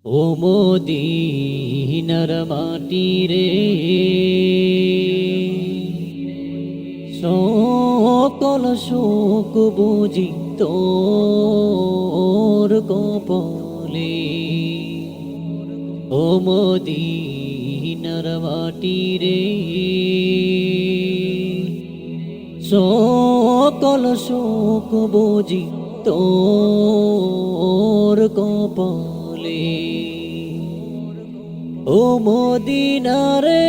ও মদিনার মাটি রে, সকল সুখ বুঝি তোর কপালে। ও মদিনার মাটি রে, সকল সুখ বুঝি তোর কপালে। ও মদিনা রে,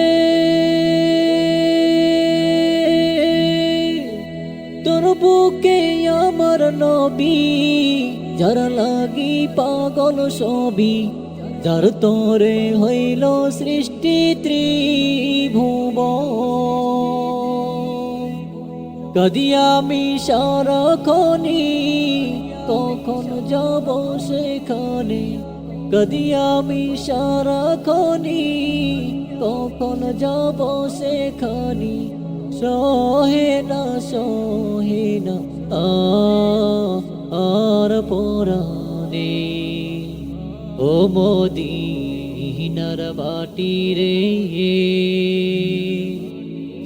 তোর বুকে আমার নবী, যার লাগি পাগল সবই, যার তরে হইল সৃষ্টি ত্রিভুবন। কদি আমি সারাক্ষণি, কখন যাব সেখানে। কদি আমি সারাক্ষণি, কখন যাব সেখানে। সহে না আর পরানে। ও মদিনার মাটি রে,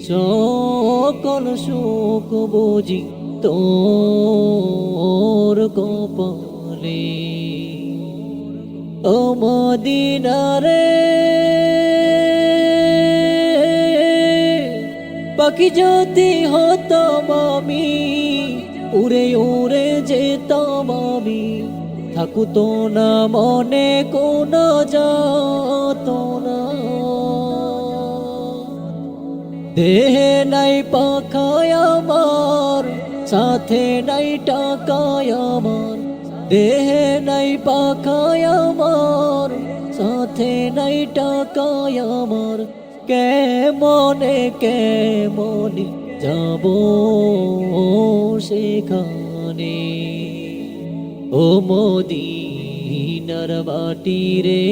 সকল সুখ বুঝি তোর কপালে। ও মদিনা রে, পাখি যদি হতাম আমি, উড়ে উড়ে যেতাম আমি। থাকুতো না মনে কোন যাতনা, দেহে নাই পাখায় আমার, সাথে নাই টাকায় আমার। দেহে নাই পাখায় আমার, সাথে নাই টাকায় আমার। কেমনে যাব সেখানে। ও মদিনার মাটি রে,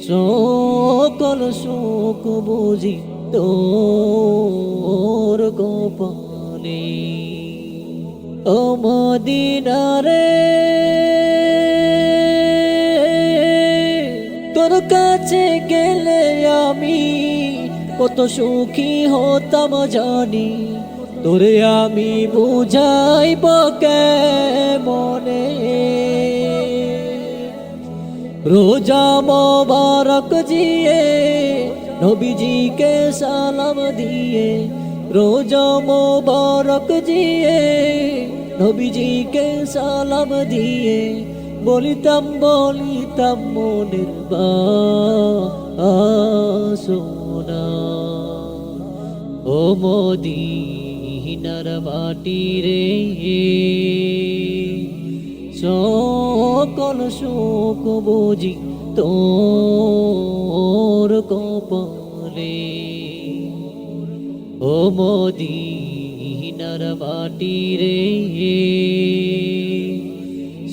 সকল সুখ বুঝি তোর কপালে। ও মদিনা রে, তোর কাছে গেলে আমি কত সুখী হতাম জানি। তোরে আমি বুঝাইব কেমনে। রোজা মোবারক জিয়ে নবীজিকে সালাম দিয়ে। রোজা মোবারক জিয়ে নবীজিকে সালাম দিয়ে। বলিতাম মনের বাসনা। ও মদিনার মাটি রে, সকল সুখ বুঝি তোর কপালে। ও মদিনার মাটি রে,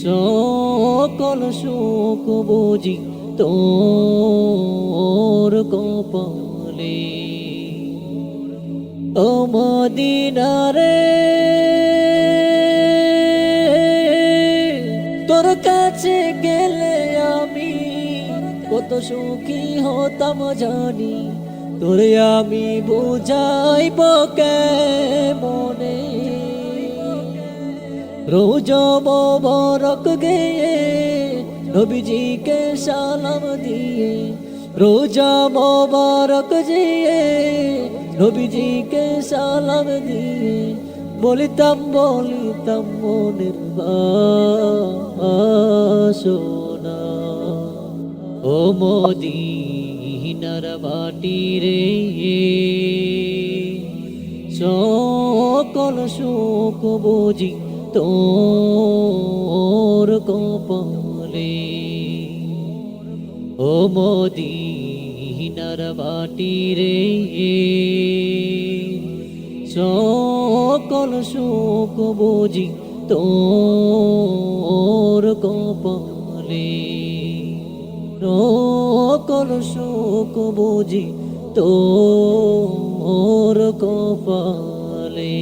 সকল সুখ বুঝি তোর কপালে। ও মদিনা রে, তোর কাছে গেলে আমি কত সুখী হতাম জানি। তোরে আমি বুঝাইব কেমনে। রোজা মোবারক গেয়ে নবীজিকে সালাম দিয়ে। রোজা মোবারক জিয়ে নবীজিকে সালাম দিয়ে। বলিতাম মনের বাসনা। ও মদিনার মাটি রে, সকল সুখ বুঝি তোর কপালে। ও মদিনার মাটি রে, সকল সুখ বুঝি তোর কপালে। সকল সুখ বুঝি তোর কপালে।